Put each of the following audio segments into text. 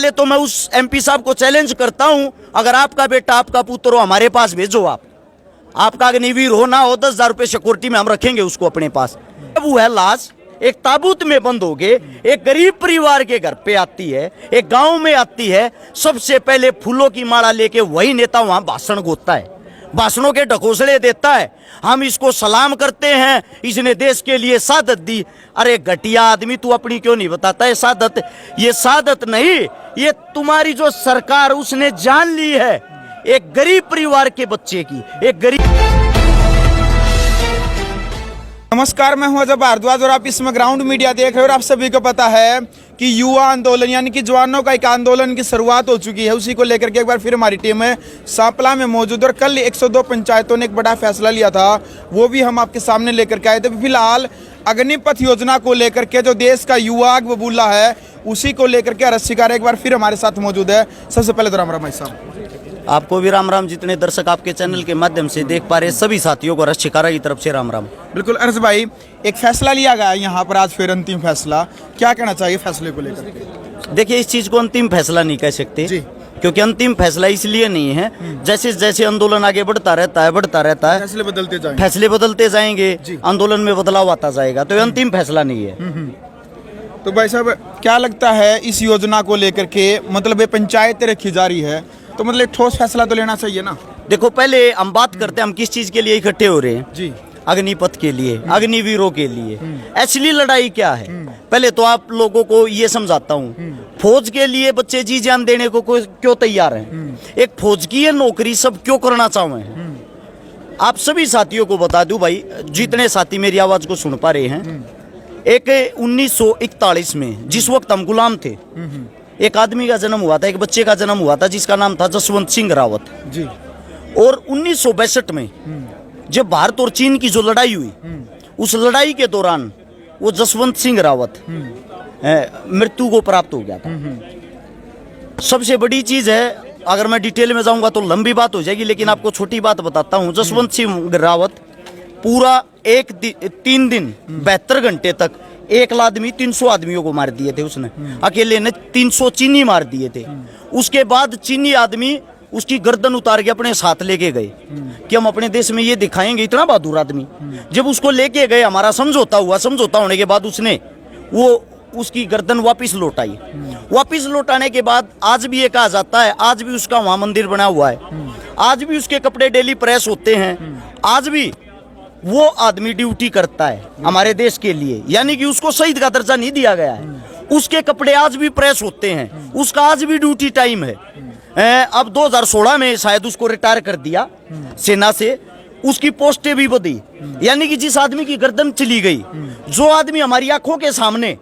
पहले तो मैं उस MP साहब को चैलेंज करता हूं, अगर आपका बेटा आपका पुत्र हो हमारे पास भेजो, आपका अग्निवीर हो ना हो 10,000 रुपये सिक्योरिटी में हम रखेंगे उसको अपने पास। वो है लाश एक ताबूत में बंद हो गए, एक गरीब परिवार के घर पे आती है, एक गांव में आती है, सबसे पहले फूलों की माला लेके वही नेता वहां भाषण गोता है, भाषणों के ढकोसले देता है। हम इसको सलाम करते हैं, इसने देश के लिए शहादत दी। अरे घटिया आदमी, तू अपनी क्यों नहीं बताता है शहादत? ये शहादत नहीं, ये तुम्हारी जो सरकार उसने जान ली है एक गरीब परिवार के बच्चे की, एक गरीब। नमस्कार, मैं हूं अजय भारद्वाज और आप इसमें ग्राउंड मीडिया देख रहे हो। और आप सभी को पता है कि युवा आंदोलन यानी कि जवानों का एक आंदोलन की शुरुआत हो चुकी है। उसी को लेकर के एक बार फिर हमारी टीम है सांपला में मौजूद। और कल 102 पंचायतों ने एक बड़ा फैसला लिया था, वो भी हम आपके सामने लेकर के आए थे। फिलहाल अग्निपथ योजना को लेकर के जो देश का युवा बबूला है उसी को लेकर के रस्सीकार एक बार फिर हमारे साथ मौजूद है। सबसे पहले तो राम राम साहब। आपको भी राम राम। जितने दर्शक आपके चैनल के माध्यम से देख पा रहे सभी साथियों को रश्मिकारा की तरफ से राम राम। बिल्कुल अर्ज भाई, एक फैसला लिया गया यहाँ पर आज, फिर अंतिम फैसला, क्या कहना चाहिए फैसले को लेकर के? देखिए, इस चीज को अंतिम फैसला नहीं कह सकते जी, क्योंकि अंतिम फैसला इसलिए नहीं है, जैसे जैसे आंदोलन आगे बढ़ता रहता है फैसले बदलते जाएंगे, आंदोलन में बदलाव आता जाएगा, तो ये अंतिम फैसला नहीं है। तो भाई साहब, क्या लगता है इस योजना को लेकर के, मतलब ये पंचायतें रखी जा रही है, तो मतलब ठोस फैसला तो लेना चाहिए ना? देखो, पहले हम बात करते हैं हम किस चीज के लिए इकट्ठे हो रहे हैं जी। अग्निपथ के लिए, अग्निवीरों के लिए। एक्चुअली लड़ाई क्या है, पहले तो आप लोगों को ये समझाता हूँ। फौज के लिए बच्चे जी जान देने को क्यों तैयार हैं? एक फौज की ये नौकरी सब क्यों करना चाहते हैं? आप सभी साथियों को बता दूं भाई, जितने साथी मेरी आवाज को सुन पा रहे हैं, एक 1941 में जिस वक्त हम गुलाम थे, एक आदमी का जन्म हुआ था, एक बच्चे का जन्म हुआ था जिसका नाम था जसवंत सिंह रावत जी। और 1962 में जब भारत और चीन की जो लड़ाई हुई, उस लड़ाई के दौरान वो जसवंत सिंह रावत मृत्यु को प्राप्त हो गया था। सबसे बड़ी चीज है, अगर मैं डिटेल में जाऊंगा तो लंबी बात हो जाएगी, लेकिन आपको छोटी बात बताता हूं। जसवंत सिंह रावत पूरा 3 दिन 72 घंटे तक एक आदमी 300 आदमियों को मार दिए थे उसने, अकेले ने 300 चीनी मार दिए थे। उसके बाद चीनी आदमी उसकी गर्दन उतार के अपने साथ लेके गए कि हम अपने देश में ये दिखाएंगे, इतना बहादुर आदमी। जब उसको लेके गए, हमारा समझौता हुआ, समझौता होने के बाद उसने वो उसकी गर्दन वापिस लौटाई। वापिस लौटाने के बाद आज भी ये कहा जाता है, आज भी उसका वहां मंदिर बना हुआ है, आज भी उसके कपड़े डेली प्रेस होते हैं, आज भी वो आदमी ड्यूटी करता है हमारे देश के लिए, यानी कि उसको शहीद का दर्जा नहीं दिया गया है। उसके कपड़े आज भी प्रेस होते हैं, उसका आज भी ड्यूटी टाइम है। अब 2016 में शायद उसको रिटायर कर दिया सेना से, उसकी पोस्टें भी बढ़ी, यानी कि जिस आदमी की गर्दन चली गई, जो आदमी हमारी आंखों के सामने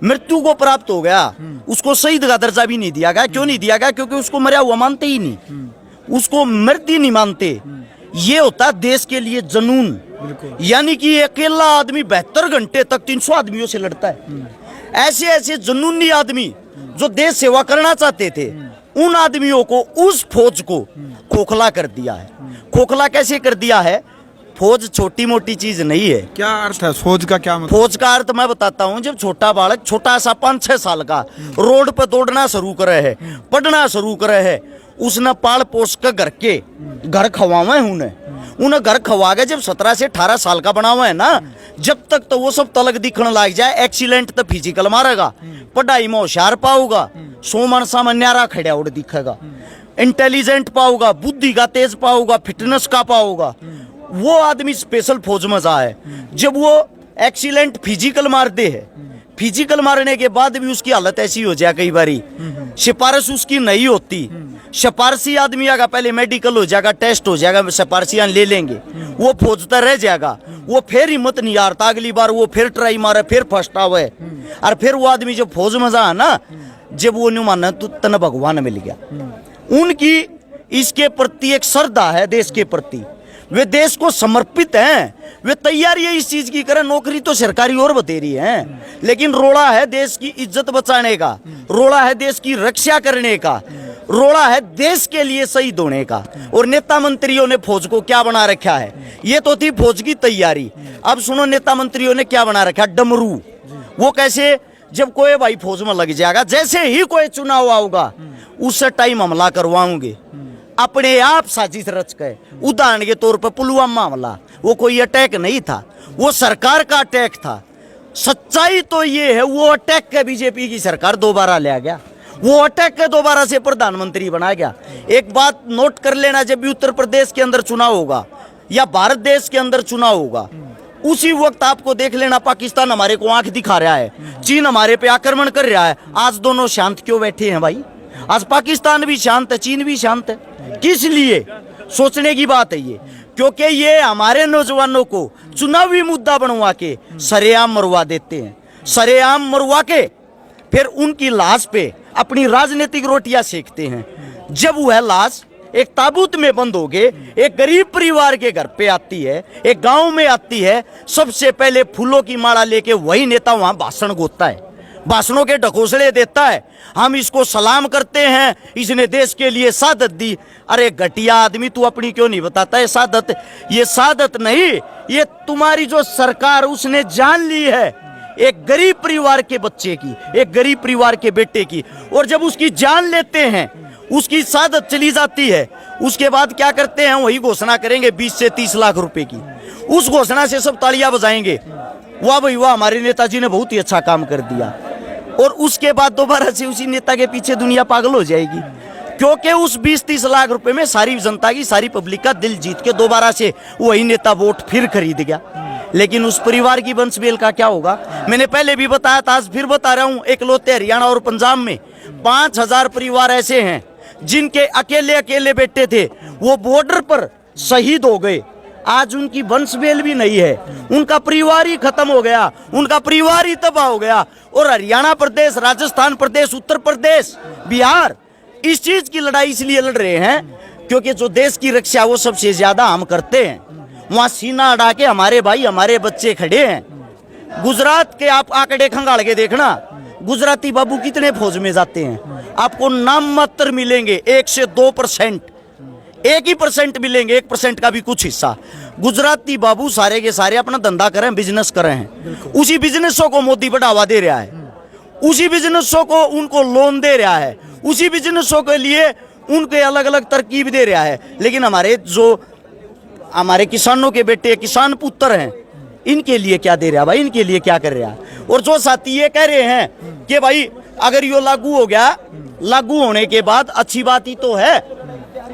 मृत्यु को प्राप्त हो गया, उसको शहीद का दर्जा भी नहीं दिया गया। क्यों नहीं दिया गया? क्योंकि उसको मरा हुआ मानते ही नहीं, उसको मृत्यु नहीं मानते। ये होता है देश के लिए जनून, यानी कि अकेला आदमी 72 घंटे तक 300 आदमियों से लड़ता है। ऐसे ऐसे जनूनी आदमी जो देश सेवा करना चाहते थे, उन आदमियों को, उस फौज को खोखला कर दिया है। खोखला कैसे कर दिया है? फौज छोटी मोटी चीज नहीं है। क्या अर्थ है फौज का? क्या मतलब? फौज का अर्थ मैं बताता हूँ। जब छोटा बालक, छोटा सा 5-6 साल का, रोड पर दौड़ना शुरू करे है, पढ़ना शुरू करे है, उसने पाल पोस कर घर खवावे उन्हें घर खवा के जब 17 से 18 साल का बना हुआ है ना, जब तक तो वो सब तलक दिखने लग जाए। एक्सीलेंट तो फिजिकल मारेगा, पढ़ाई में होशियार पाऊगा, सोमन सामान्यारा खड़ा उड़ दिखेगा, इंटेलिजेंट पाऊगा, बुद्धि का तेज पाऊगा, फिटनेस का पाऊगा, वो आदमी स्पेशल फौज में जाए। जब वो एक्सीलेंट फिजिकल मारते है, फिजिकल मारने के बाद भी उसकी हालत ऐसी हो जाए, कई बारी सिफारिश उसकी नहीं होती। सिफारशी आदमी आगा, पहले मेडिकल हो जाएगा, टेस्ट हो जाएगा, सिफारशियां ले लेंगे, वो फौजता रह जाएगा, वो फिर हिम्मत नहीं हारता, अगली बार वो फिर ट्राई मारे, फिर फर्स्ट आवे। और फिर वो आदमी जब फौज में जा ना, जब वो नहीं माना तो तना भगवान मिल गया। उनकी इसके प्रति एक श्रद्धा है, देश के प्रति, वे देश को समर्पित हैं, वे तैयारी है इस चीज की करें। नौकरी तो सरकारी और बतेरी है, लेकिन रोड़ा है देश की इज्जत बचाने का, रोड़ा है देश की रक्षा करने का, रोड़ा है देश के लिए शहीद होने का। और नेता मंत्रियों ने फौज को क्या बना रखा है? ये तो थी फौज की तैयारी। अब सुनो, नेता मंत्रियों ने क्या बना रखा? डमरू। वो कैसे? जब कोई भाई फौज में लग जाएगा, जैसे ही कोई चुनाव आऊगा उस टाइम हमला करवाऊंगे अपने आप साजिश रच के। उदाहरण के तौर पर पुलवामा हमला, वो कोई अटैक नहीं था, वो सरकार का अटैक था। सच्चाई तो ये है वो अटैक के बीजेपी की सरकार दोबारा ले आ गया, वो अटैक के दोबारा से प्रधानमंत्री बना गया। एक बात नोट कर लेना, जब भी उत्तर प्रदेश के अंदर चुनाव होगा या भारत देश के अंदर चुनाव होगा, उसी वक्त आपको देख लेना पाकिस्तान हमारे को आंख दिखा रहा है, चीन हमारे पे आक्रमण कर रहा है। आज दोनों शांत क्यों बैठे हैं भाई? आज पाकिस्तान भी शांत है, चीन भी शांत है। किस लिए? सोचने की बात है ये, क्योंकि ये हमारे नौजवानों को चुनावी मुद्दा बनवा के सरेआम मरवा देते हैं। सरेआम मरवा के फिर उनकी लाश पे अपनी राजनीतिक रोटियां सेकते हैं। जब वह लाश एक ताबूत में बंद हो गए, एक गरीब परिवार के घर पे आती है, एक गांव में आती है, सबसे पहले फूलों की माला लेके वही नेता वहां भाषण गोता है, भाषणों के ढकोसले देता है। हम इसको सलाम करते हैं, इसने देश के लिए शहादत दी। अरे घटिया आदमी, तू अपनी क्यों नहीं बताता है शहादत? ये शहादत नहीं, ये तुम्हारी जो सरकार उसने जान ली है एक गरीब परिवार के बच्चे की, एक गरीब परिवार के बेटे की। और जब उसकी जान लेते हैं, उसकी शहादत चली जाती है, उसके बाद क्या करते हैं? वही घोषणा करेंगे 20 से 30 लाख रुपए की। उस घोषणा से सब तालियां बजाएंगे, वाह भाई वाह, हमारे नेताजी ने बहुत ही अच्छा काम कर दिया। और उसके बाद दोबारा से उसी नेता के पीछे दुनिया पागल हो जाएगी, क्योंकि उस 20-30 लाख रुपए में सारी जनता की, सारी पब्लिक का दिल जीत के दोबारा से वही नेता वोट फिर खरीद गया। लेकिन उस परिवार की वंशवेल का क्या होगा? मैंने पहले भी बताया था, आज फिर बता रहा हूं। इकलौते हरियाणा और पंजाब में 5000 परिवार ऐसे हैं जिनके अकेले अकेले बेटे थे, वो बॉर्डर पर शहीद हो गए। आज उनकी वंशवेल भी नहीं है, उनका परिवार ही खत्म हो गया, उनका परिवार ही तबाह हो गया। और हरियाणा प्रदेश, राजस्थान प्रदेश, उत्तर प्रदेश, बिहार इस चीज की लड़ाई इसलिए लड़ रहे हैं क्योंकि जो देश की रक्षा वो सबसे ज्यादा हम करते हैं। वहां सीना अड़ा के हमारे भाई, हमारे बच्चे खड़े हैं। गुजरात के आप आंकड़े खंगाल के देखना, गुजराती बाबू कितने फौज में जाते हैं? आपको नाम मात्र मिलेंगे, 1 से 2%, 1% मिलेंगे, 1% का भी कुछ हिस्सा। गुजराती बाबू सारे के सारे अपना धंधा करें, बिजनेस कर रहे हैं। उसी बिजनेसों को मोदी बढ़ावा दे रहा है, उसी बिजनेसों को उनको लोन दे रहा है, उसी बिजनेसों के लिए उनके अलग अलग तरकीब दे रहा है। लेकिन हमारे किसानों के बेटे, किसान पुत्र हैं, इनके लिए क्या दे रहा है भाई? इनके लिए क्या कर रहा है? और जो साथी ये कह रहे हैं कि भाई अगर ये लागू हो गया, लागू होने के बाद अच्छी बात ही तो है।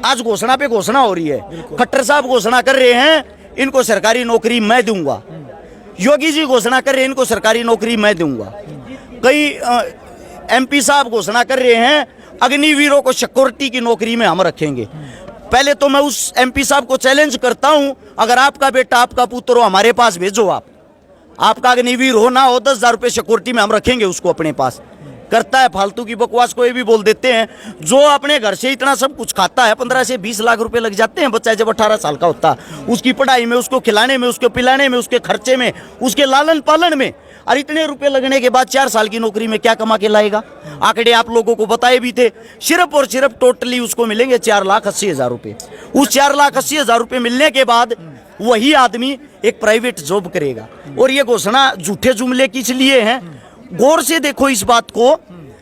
आज घोषणा पे घोषणा हो रही है, खट्टर साहब घोषणा कर रहे हैं इनको सरकारी नौकरी मैं दूंगा, योगी जी घोषणा कर रहे हैं इनको सरकारी नौकरी मैं दूंगा, कई MP साहब घोषणा कर रहे हैं अग्निवीरों को सिक्योरिटी की नौकरी में हम रखेंगे। पहले तो मैं उस MP साहब को चैलेंज करता हूं, अगर आपका बेटा, आपका पुत्र हो, हमारे पास भेजो। आपका अग्निवीर हो ना हो, 10,000 रुपये सिक्योरिटी में हम रखेंगे उसको अपने पास। करता है फालतू की बकवास, कोई भी बोल देते हैं। जो अपने घर से इतना सब कुछ खाता है, 15 से 20 लाख रुपए लग जाते हैं बच्चा जब 18 साल का होता है, उसकी पढ़ाई में, उसको खिलाने में, उसको पिलाने में, उसके खर्चे में, उसके लालन पालन में। और इतने रुपए लगने के बाद 4 साल की नौकरी में क्या कमा के लाएगा? आंकड़े आप लोगों को बताए भी थे, सिर्फ और सिर्फ टोटली उसको मिलेंगे 4,80,000 रुपए। उस 4,80,000 रुपए मिलने के बाद वही आदमी एक प्राइवेट जॉब करेगा। और ये घोषणा झूठे जुमले किस लिए हैं? गौर से देखो इस बात को।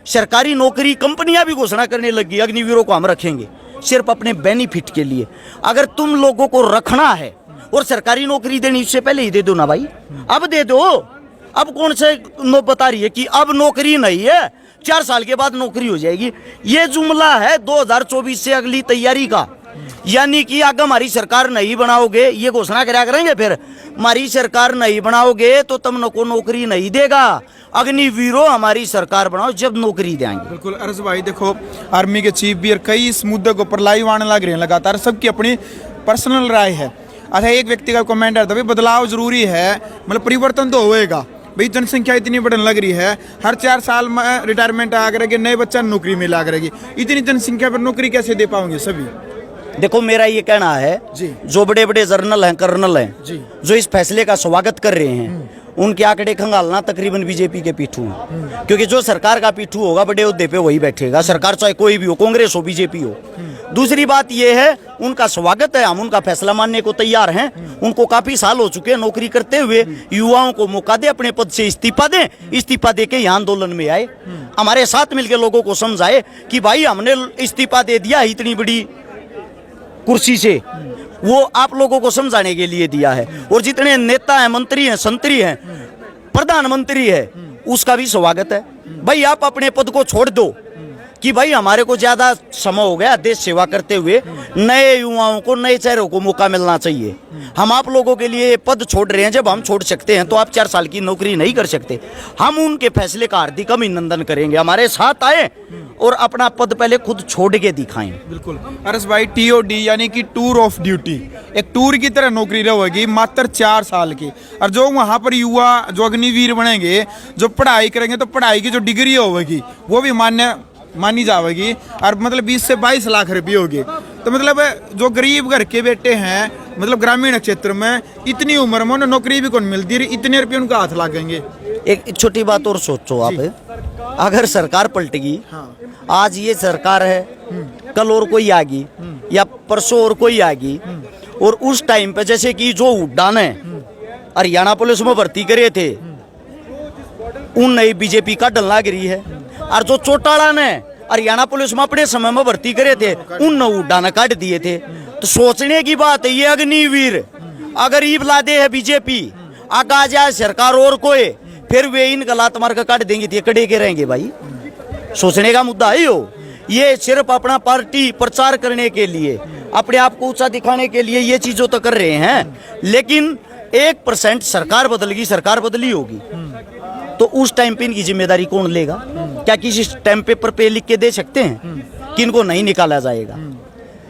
सरकारी नौकरी कंपनियां भी घोषणा करने लगी, अग्निवीरों को हम रखेंगे, सिर्फ अपने बेनिफिट के लिए। अगर तुम लोगों को रखना है और सरकारी नौकरी देनी, इससे पहले ही दे दो ना भाई, अब दे दो। अब कौन से बता रही है कि अब नौकरी नहीं है, 4 साल के बाद नौकरी हो जाएगी? ये जुमला है 2024 से अगली तैयारी का। यानी कि अगर हमारी सरकार नहीं बनाओगे, ये घोषणा करा करेंगे, फिर हमारी सरकार नहीं बनाओगे तो तुम को नौकरी नहीं देगा, अग्निवीरों हमारी सरकार बनाओ जब नौकरी देंगे। बिल्कुल अरज भाई, देखो आर्मी के चीफ भी और कई इस मुद्दे को पर लाइव आने लग रहे हैं लगातार, सबकी अपनी पर्सनल राय है। अच्छा, एक व्यक्ति का कमेंट आता है, बदलाव जरूरी है, मतलब परिवर्तन तो होएगा भाई, जनसंख्या इतनी बढ़ने लग रही है, हर 4 साल में रिटायरमेंट आ करेगी, नए बच्चा नौकरी मिला करेगी, इतनी जनसंख्या पर नौकरी कैसे दे पाओगे सभी? देखो मेरा ये कहना है जी, जो बड़े बड़े जर्नल हैं, कर्नल हैं जी, जो इस फैसले का स्वागत कर रहे हैं, उनके आंकड़े खंगालना तकरीबन बीजेपी के पीठू हैं, क्योंकि जो सरकार का पीठू होगा बड़े ओहदे पे वही बैठेगा, सरकार चाहे कोई भी हो, कांग्रेस हो बीजेपी हो। दूसरी बात यह है उनका स्वागत है, हम उनका फैसला मानने को तैयार हैं। उनको काफी साल हो चुके हैं नौकरी करते हुए, युवाओं को मौका दे, अपने पद से इस्तीफा दें, इस्तीफा दे के यहाँ आंदोलन में आए, हमारे साथ मिलकर लोगों को समझाए कि भाई हमने इस्तीफा दे दिया इतनी बड़ी कुर्सी से, वो आप लोगों को समझाने के लिए दिया है। और जितने नेता हैं, मंत्री हैं, संतरी हैं, प्रधानमंत्री है, उसका भी स्वागत है। भाई आप अपने पद को छोड़ दो कि भाई हमारे को ज्यादा समय हो गया देश सेवा करते हुए, नए युवाओं को, नए चेहरों को मौका मिलना चाहिए। हम आप लोगों के लिए पद छोड़ रहे हैं, जब हम छोड़ सकते हैं तो आप 4 साल की नौकरी नहीं कर सकते। हम उनके फैसले का हार्दिक अभिनंदन करेंगे, हमारे साथ आए और अपना पद पहले खुद छोड़ के दिखाएं। बिल्कुल अरस भाई, TOD यानी कि टूर ऑफ ड्यूटी, एक टूर की तरह नौकरी रहेगी मात्र 4 साल की। और जो वहाँ पर युवा जो अग्निवीर बनेंगे, जो पढ़ाई करेंगे, तो पढ़ाई की जो डिग्री होगी वो भी मानी जाएगी, और मतलब 20 से 22 लाख रुपये होगी। तो मतलब जो गरीब घर के बेटे हैं, मतलब ग्रामीण क्षेत्र में इतनी उम्र में उन्हें नौकरी भी कौन मिलती है, इतने रुपये उनका हाथ लागेंगे। एक छोटी बात और सोचो आप, अगर सरकार पलटेगी, आज ये सरकार है, कल और कोई आएगी या परसों और कोई आएगी, और उस टाइम पे जैसे कि जो उड़ान है हरियाणा पुलिस में भर्ती करे थे, उन नई बीजेपी का डलना गिरी है। और जो चौटाला ने हरियाणा पुलिस में अपने समय में भर्ती करे थे, उन उड़ान काट दिए थे। तो सोचने की बात है, ये अग्निवीर अगर ईब लादे है बीजेपी, आगा जाए सरकार और कोई, फिर वे इन गलात मार कर काट देंगे, तो कड़े के रहेंगे। भाई सोचने का मुद्दा है हो, ये सिर्फ अपना पार्टी प्रचार करने के लिए, अपने आप को ऊंचा दिखाने के लिए ये चीजों तो कर रहे हैं। लेकिन 1% सरकार बदलेगी, सरकार बदली होगी, तो उस टाइम पे इनकी जिम्मेदारी कौन लेगा? क्या किसी स्टैम्प पेपर पे लिख के दे सकते हैं कि इनको नहीं निकाला जाएगा?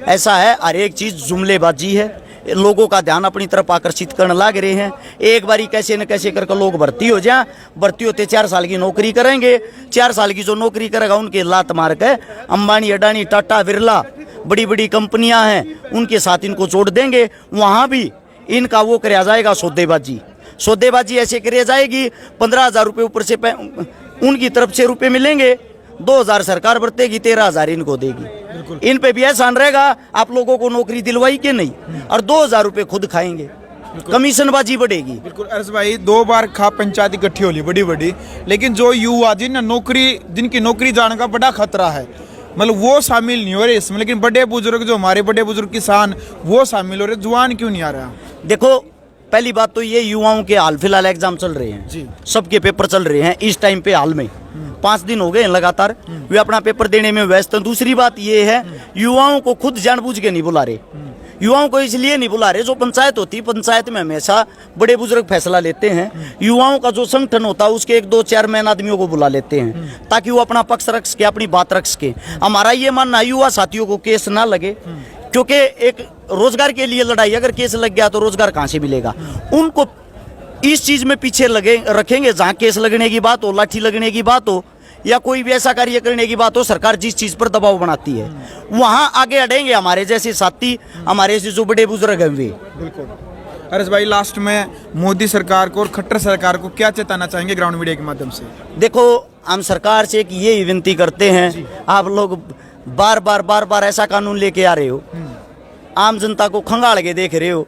ऐसा है, हर एक चीज जुमलेबाजी है, लोगों का ध्यान अपनी तरफ आकर्षित करने लग रहे हैं। एक बारी कैसे न कैसे करके लोग भर्ती हो जाए, भर्ती होते 4 साल की नौकरी करेंगे, 4 साल की जो नौकरी करेगा उनके लात मार के अंबानी, अडानी, टाटा, बिरला, बड़ी बड़ी कंपनियां हैं, उनके साथ इनको जोड़ देंगे। वहां भी इनका वो कराया जाएगा सौदेबाजी ऐसे करी जाएगी, 15,000 रुपये ऊपर से उनकी तरफ से रुपए मिलेंगे, 2,000 सरकार बरतेगी, 13,000 इनको देगी। इन पे भी एहसान रहेगा, आप लोगों को नौकरी दिलवाई के नहीं, और 2,000 रुपये खुद खाएंगे, कमीशनबाजी बढ़ेगी। बिल्कुल अरस भाई, 2 बार खाप पंचायत इकट्ठी होली बड़ी, लेकिन जो युवा जिनकी नौकरी जाने का बड़ा खतरा है, मतलब वो शामिल नहीं हो रहे इसमें। लेकिन बड़े बुजुर्ग, जो हमारे बड़े बुजुर्ग किसान, वो शामिल हो रहे, जवान क्यों नहीं आ रहा? देखो, पहली बात तो ये, युवाओं के हाल फिलहाल एग्जाम चल रहे हैं जी, सबके पेपर चल रहे हैं इस टाइम पे, हाल में 5 दिन हो गए हैं लगातार, वे अपना पेपर देने में व्यस्त हैं। दूसरी बात ये है, युवाओं को खुद जानबूझ के नहीं बुला रहे, युवाओं को इसलिए नहीं बुला रहे, जो पंचायत होती है, पंचायत में हमेशा बड़े बुजुर्ग फैसला लेते हैं, युवाओं का जो संगठन होता है उसके 1-2 चेयरमैन आदमियों को बुला लेते हैं, ताकि वो अपना पक्ष रख सके, अपनी बात रख सके। हमारा ये मानना है, युवा साथियों को केस ना लगे, क्योंकि एक रोजगार के लिए लड़ाई, अगर केस लग गया तो रोजगार कहां से मिलेगा? उनको इस चीज में पीछे रखेंगे जहां केस लगने की बात हो, लाठी लगने की बात हो, या कोई भी ऐसा कार्य करने की बात हो, सरकार जिस चीज पर दबाव बनाती है वहां आगे अड़ेंगे हमारे जैसे साथी, हमारे से जो बड़े बुजुर्ग हैं वे। बिल्कुल अरस भाई, लास्ट में मोदी सरकार को और खट्टर सरकार को क्या चेताना चाहेंगे ग्राउंड मीडिया के माध्यम से? देखो, हम सरकार से एक ये विनती करते हैं, आप लोग बार बार ऐसा कानून लेके आ रहे हो, आम जनता को खंगाल के देख रहे हो।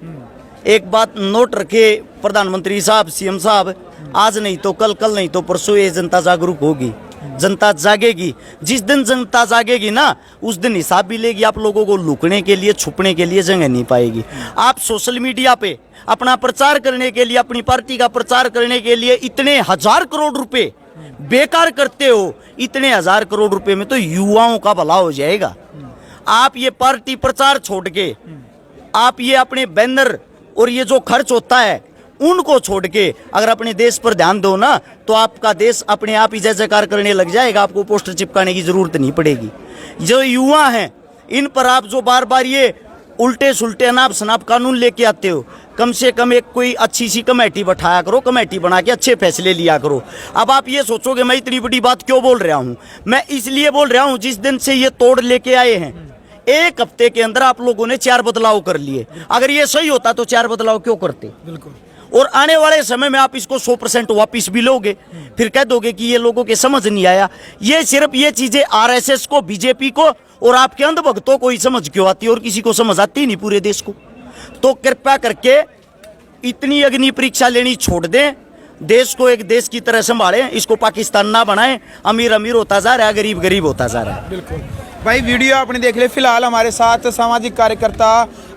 एक बात नोट रखे प्रधानमंत्री साहब, CM साहब, आज नहीं तो कल, कल नहीं तो परसों ये जनता जागरूक होगी, जनता जागेगी। जिस दिन जनता जागेगी ना, उस दिन हिसाब भी लेगी। आप लोगों को लुकने के लिए, छुपने के लिए जगह नहीं पाएगी। आप सोशल मीडिया पे अपना प्रचार करने के लिए, अपनी पार्टी का प्रचार करने के लिए इतने 1000 करोड़ रुपए बेकार करते हो, इतने 1000 करोड़ रुपए में तो युवाओं का भला हो जाएगा। आप ये पार्टी प्रचार छोड़ के, आप ये अपने बैनर और ये जो खर्च होता है उनको छोड़ के अगर अपने देश पर ध्यान दो ना, तो आपका देश अपने आप ही जय जयकार करने लग जाएगा, आपको पोस्टर चिपकाने की जरूरत नहीं पड़ेगी। जो युवा हैं, इन पर आप जो बार बार ये उल्टे सुल्टे अनाप शनाप कानून लेके आते हो, कम से कम एक कोई अच्छी सी कमेटी बैठाया करो, कमेटी बना के अच्छे फैसले लिया करो। अब आप ये सोचोगे मैं इतनी बड़ी बात क्यों बोल रहा हूँ? मैं इसलिए बोल रहा हूँ, जिस दिन से ये तोड़ लेके आए हैं, 1 हफ्ते के अंदर आप लोगों ने 4 बदलाव कर लिए। अगर ये सही होता तो 4 बदलाव क्यों करते? बिल्कुल। और आने वाले समय में आप इसको 100% वापिस भी लोगे, फिर कह दोगे कि ये लोगों के समझ नहीं आया। ये सिर्फ ये चीजें आरएसएस को, बीजेपी को और आपके अंधभक्तों को ही समझ क्यों आती है और किसी को समझ आती ही नहीं पूरे देश को। तो कृपया करके इतनी अग्नि परीक्षा लेनी छोड़ दें, देश को एक देश की तरह संभालें, इसको पाकिस्तान ना बनाएं। अमीर अमीर होता जा रहा है, गरीब गरीब होता जा रहा है। बिल्कुल भाई, वीडियो आपने देख लिया। फिलहाल हमारे साथ सामाजिक कार्यकर्ता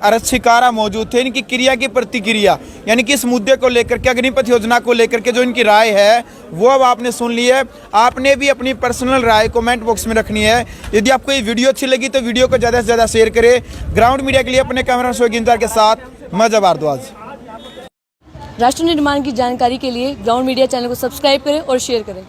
अरज शिकारा मौजूद थे। इनकी क्रिया की प्रतिक्रिया यानी कि इस मुद्दे को लेकर के, अग्निपथ योजना को लेकर के जो इनकी राय है वो अब आपने सुन ली है। आपने भी अपनी पर्सनल राय कमेंट बॉक्स में रखनी है। यदि आपको ये वीडियो अच्छी लगी तो वीडियो को ज़्यादा से ज़्यादा शेयर करें। ग्राउंड मीडिया के लिए अपने कैमरा शो गिंजार के साथ मजा भारद्वाज। राष्ट्र निर्माण की जानकारी के लिए ग्राउंड मीडिया चैनल को सब्सक्राइब करें और शेयर करें।